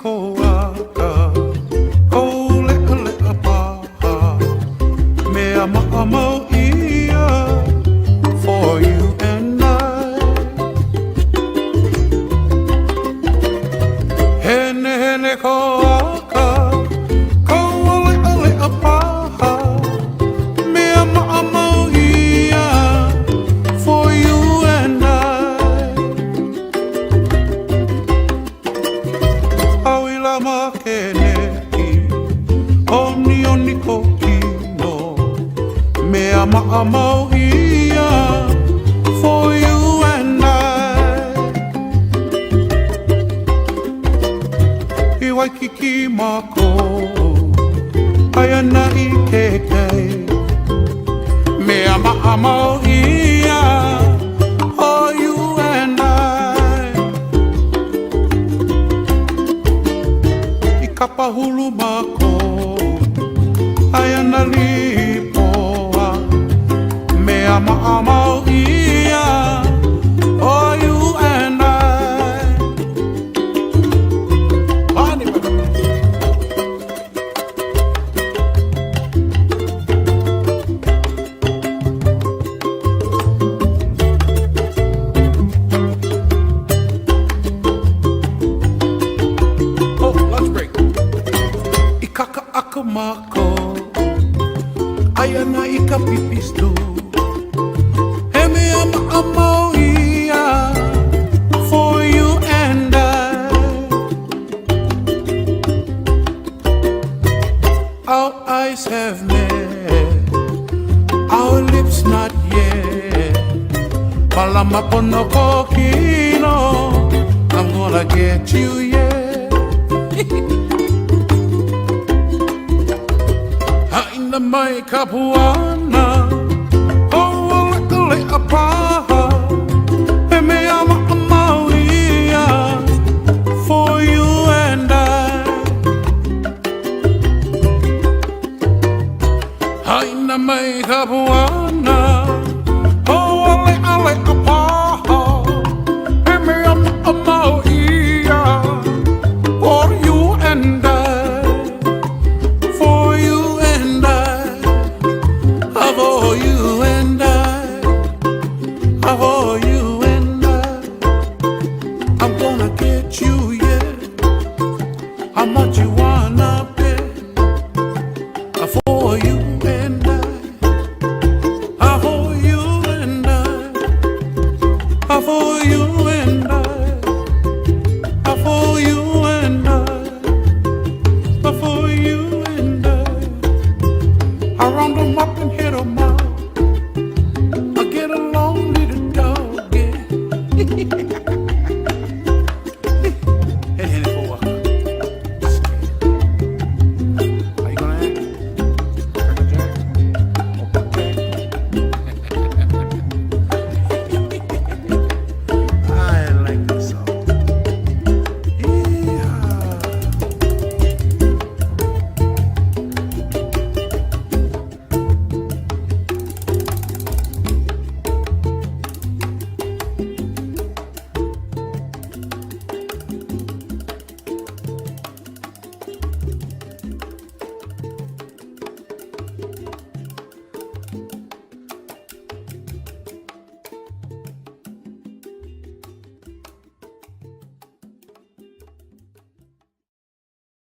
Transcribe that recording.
koaka, ko le paha, mea ma'amau ia for you and I. Hene koaka, ko le paha, mea ma'amau ia for you and I. Awila makeneki, oni ko kino, mea ma'amau ia for you and I. I Waikiki mako, ayana I kekei, mea ma'amau ia for you and I. I kapahulu mako, ayana lipoa, mea ma'amau ia for you and I. Oh, lunch break. I kaka mako, ayana I ka pipistu, he mea ma'amau ia for you and I. Our eyes have met, our lips not yet. Palama pono kokino, I'm gonna get you, yeah. Haina mai kapuana, oh le apaha, he mea ma'amau ia for you and I. Haina mai kapuana, oh le apaha, he mea ma'amau ia for you and I. For you and I, for you and I, for you and I, I'm gonna get you, yeah. How much you want?